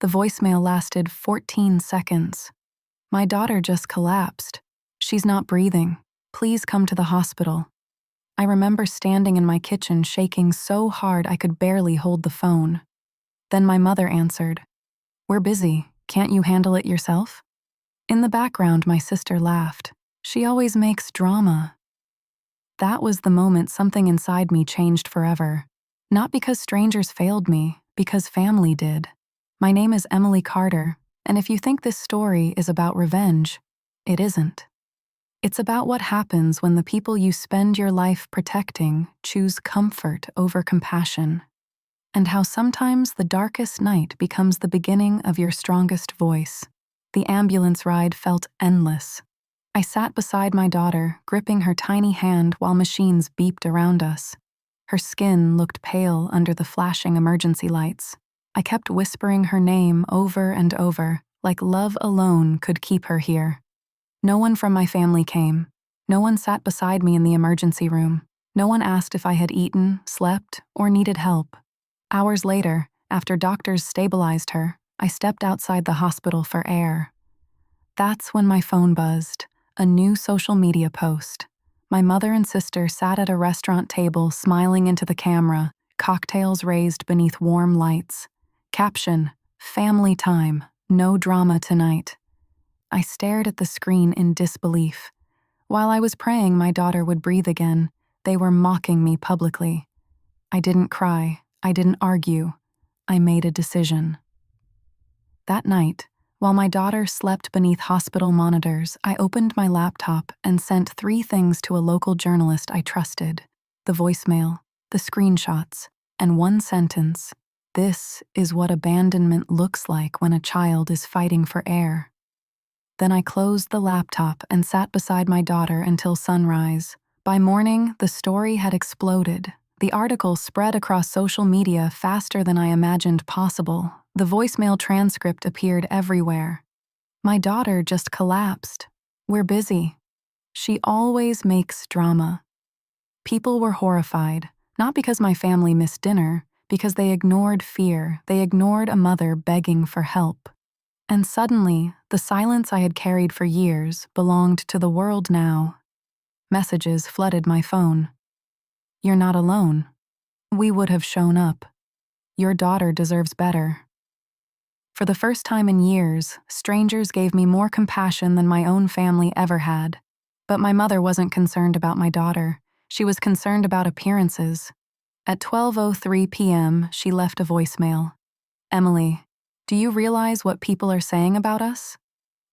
The voicemail lasted 14 seconds. My daughter just collapsed. She's not breathing. Please come to the hospital. I remember standing in my kitchen shaking so hard I could barely hold the phone. Then my mother answered, "We're busy. Can't you handle it yourself?" In the background, my sister laughed. She always makes drama. That was the moment something inside me changed forever. Not because strangers failed me, because family did. My name is Emily Carter, and if you think this story is about revenge, it isn't. It's about what happens when the people you spend your life protecting choose comfort over compassion, and how sometimes the darkest night becomes the beginning of your strongest voice. The ambulance ride felt endless. I sat beside my daughter, gripping her tiny hand while machines beeped around us. Her skin looked pale under the flashing emergency lights. I kept whispering her name over and over, like love alone could keep her here. No one from my family came. No one sat beside me in the emergency room. No one asked if I had eaten, slept, or needed help. Hours later, after doctors stabilized her, I stepped outside the hospital for air. That's when my phone buzzed, a new social media post. My mother and sister sat at a restaurant table smiling into the camera, cocktails raised beneath warm lights. Caption, "Family time, no drama tonight." I stared at the screen in disbelief. While I was praying my daughter would breathe again, they were mocking me publicly. I didn't cry, I didn't argue. I made a decision. That night, while my daughter slept beneath hospital monitors, I opened my laptop and sent 3 things to a local journalist I trusted: the voicemail, the screenshots, and 1 sentence: "This is what abandonment looks like when a child is fighting for air." Then I closed the laptop and sat beside my daughter until sunrise. By morning, the story had exploded. The article spread across social media faster than I imagined possible. The voicemail transcript appeared everywhere. "My daughter just collapsed. We're busy." She always makes drama. People were horrified, not because my family missed dinner, because they ignored fear. They ignored a mother begging for help. And suddenly, the silence I had carried for years belonged to the world now. Messages flooded my phone. "You're not alone. We would have shown up. Your daughter deserves better." For the first time in years, strangers gave me more compassion than my own family ever had. But my mother wasn't concerned about my daughter. She was concerned about appearances. At 12:03 p.m., she left a voicemail. "Emily, do you realize what people are saying about us?"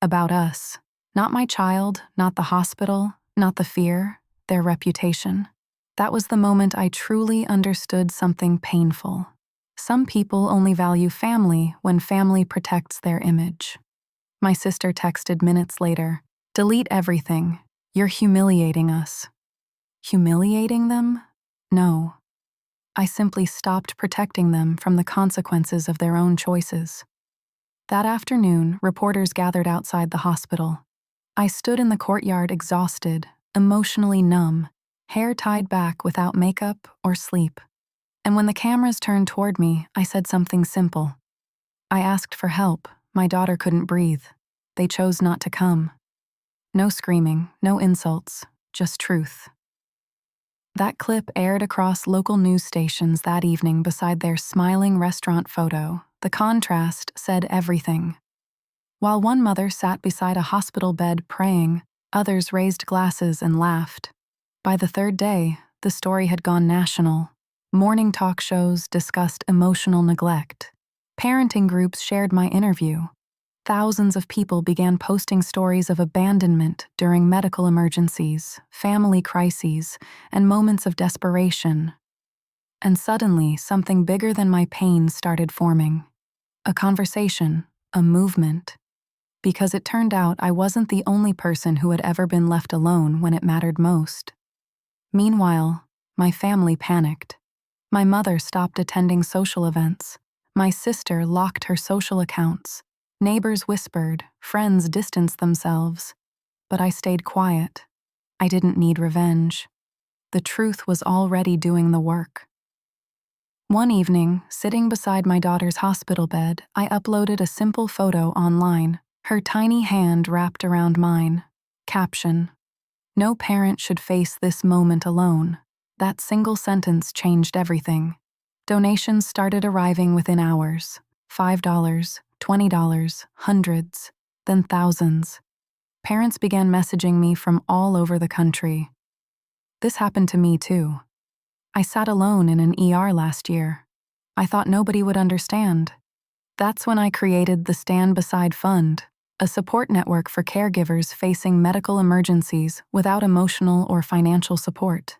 About us. Not my child, not the hospital, not the fear, their reputation. That was the moment I truly understood something painful. Some people only value family when family protects their image. My sister texted minutes later, "Delete everything. You're humiliating us." Humiliating them? No. I simply stopped protecting them from the consequences of their own choices. That afternoon, reporters gathered outside the hospital. I stood in the courtyard exhausted, emotionally numb, hair tied back without makeup or sleep. And when the cameras turned toward me, I said something simple. I asked for help. My daughter couldn't breathe. They chose not to come. No screaming, no insults, just truth. That clip aired across local news stations that evening beside their smiling restaurant photo. The contrast said everything. While one mother sat beside a hospital bed praying, others raised glasses and laughed. By the 3rd day, the story had gone national. Morning talk shows discussed emotional neglect. Parenting groups shared my interview. Thousands of people began posting stories of abandonment during medical emergencies, family crises, and moments of desperation. And suddenly, something bigger than my pain started forming. A conversation, a movement. Because it turned out I wasn't the only person who had ever been left alone when it mattered most. Meanwhile, my family panicked. My mother stopped attending social events. My sister locked her social accounts. Neighbors whispered, friends distanced themselves. But I stayed quiet. I didn't need revenge. The truth was already doing the work. One evening, sitting beside my daughter's hospital bed, I uploaded a simple photo online, her tiny hand wrapped around mine. Caption: "No parent should face this moment alone." That single sentence changed everything. Donations started arriving within hours. $5, $20, hundreds, then thousands. Parents began messaging me from all over the country. This happened to me too. I sat alone in an ER last year. I thought nobody would understand. That's when I created the Stand Beside Fund, a support network for caregivers facing medical emergencies without emotional or financial support.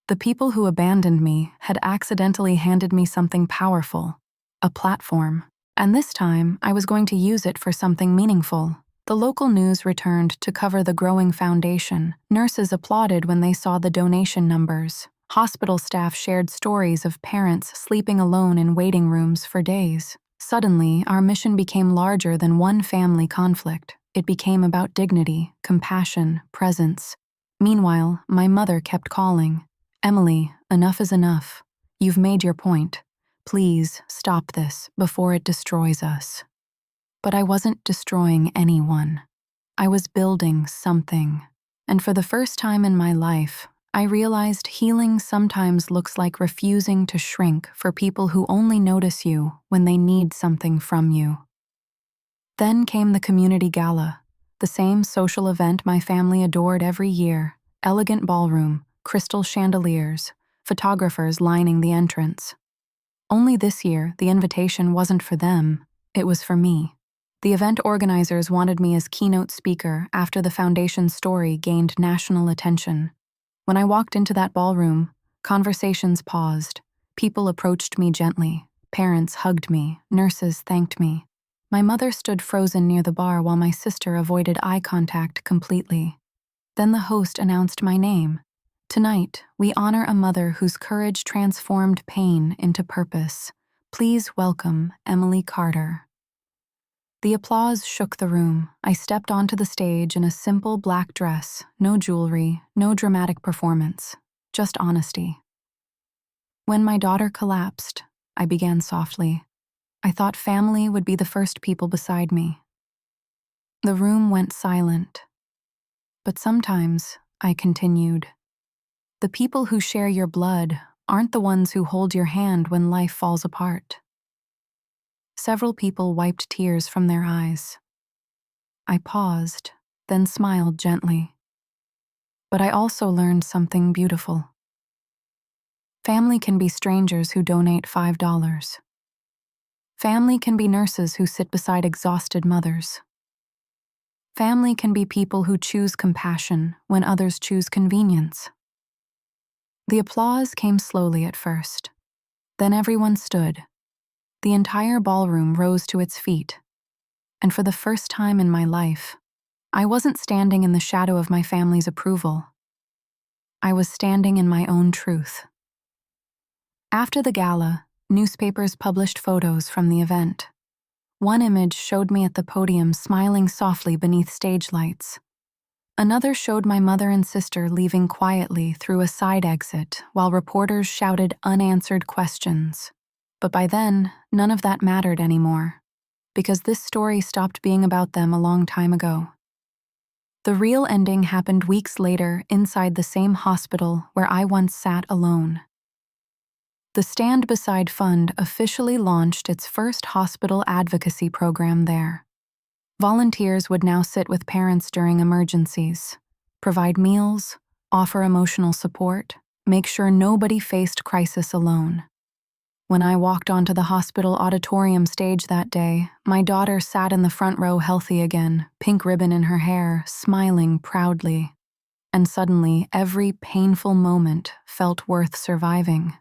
The people who abandoned me had accidentally handed me something powerful, a platform, and this time I was going to use it for something meaningful. The local news returned to cover the growing foundation. Nurses applauded when they saw the donation numbers. Hospital staff shared stories of parents sleeping alone in waiting rooms for days. Suddenly, our mission became larger than one family conflict. It became about dignity, compassion, presence. Meanwhile, my mother kept calling. "Emily, enough is enough. You've made your point. Please stop this before it destroys us." But I wasn't destroying anyone. I was building something. And for the first time in my life, I realized healing sometimes looks like refusing to shrink for people who only notice you when they need something from you. Then came the community gala, the same social event my family adored every year: elegant ballroom, crystal chandeliers, photographers lining the entrance. Only this year, the invitation wasn't for them, it was for me. The event organizers wanted me as keynote speaker after the foundation's story gained national attention. When I walked into that ballroom, conversations paused. People approached me gently. Parents hugged me. Nurses thanked me. My mother stood frozen near the bar while my sister avoided eye contact completely. Then the host announced my name. "Tonight, we honor a mother whose courage transformed pain into purpose. Please welcome Emily Carter." The applause shook the room. I stepped onto the stage in a simple black dress, no jewelry, no dramatic performance, just honesty. When my daughter collapsed, I began softly. I thought family would be the first people beside me. The room went silent. But sometimes, I continued, the people who share your blood aren't the ones who hold your hand when life falls apart. Several people wiped tears from their eyes. I paused, then smiled gently. But I also learned something beautiful. Family can be strangers who donate $5. Family can be nurses who sit beside exhausted mothers. Family can be people who choose compassion when others choose convenience. The applause came slowly at first. Then everyone stood. The entire ballroom rose to its feet. And for the first time in my life, I wasn't standing in the shadow of my family's approval. I was standing in my own truth. After the gala, newspapers published photos from the event. One image showed me at the podium smiling softly beneath stage lights. Another showed my mother and sister leaving quietly through a side exit while reporters shouted unanswered questions. But by then, none of that mattered anymore, because this story stopped being about them a long time ago. The real ending happened weeks later inside the same hospital where I once sat alone. The Stand Beside Fund officially launched its first hospital advocacy program there. Volunteers would now sit with parents during emergencies, provide meals, offer emotional support, make sure nobody faced crisis alone. When I walked onto the hospital auditorium stage that day, my daughter sat in the front row healthy again, pink ribbon in her hair, smiling proudly. And suddenly, every painful moment felt worth surviving.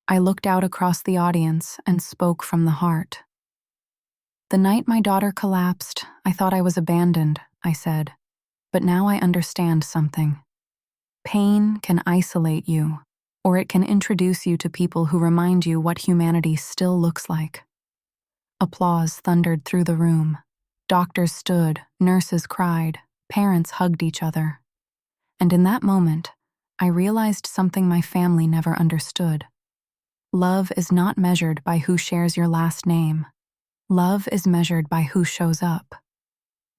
I looked out across the audience and spoke from the heart. "The night my daughter collapsed, I thought I was abandoned," I said. "But now I understand something. Pain can isolate you, or it can introduce you to people who remind you what humanity still looks like." Applause thundered through the room. Doctors stood, nurses cried, parents hugged each other. And in that moment, I realized something my family never understood. Love is not measured by who shares your last name. Love is measured by who shows up.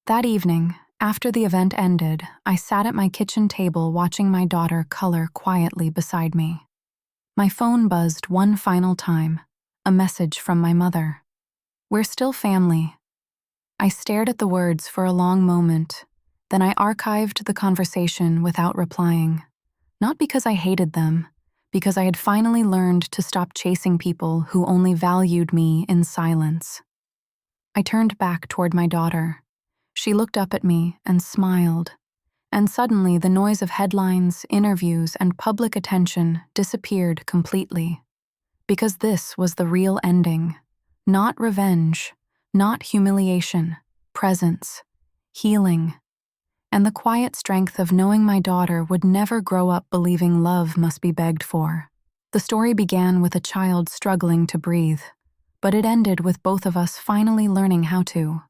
That evening, after the event ended, I sat at my kitchen table watching my daughter color quietly beside me. My phone buzzed one final time, a message from my mother. "We're still family." I stared at the words for a long moment, then I archived the conversation without replying. Not because I hated them, because I had finally learned to stop chasing people who only valued me in silence. I turned back toward my daughter. She looked up at me and smiled, and suddenly the noise of headlines, interviews, and public attention disappeared completely. Because this was the real ending. Not revenge, not humiliation, presence, healing, and the quiet strength of knowing my daughter would never grow up believing love must be begged for. The story began with a child struggling to breathe, but it ended with both of us finally learning how to.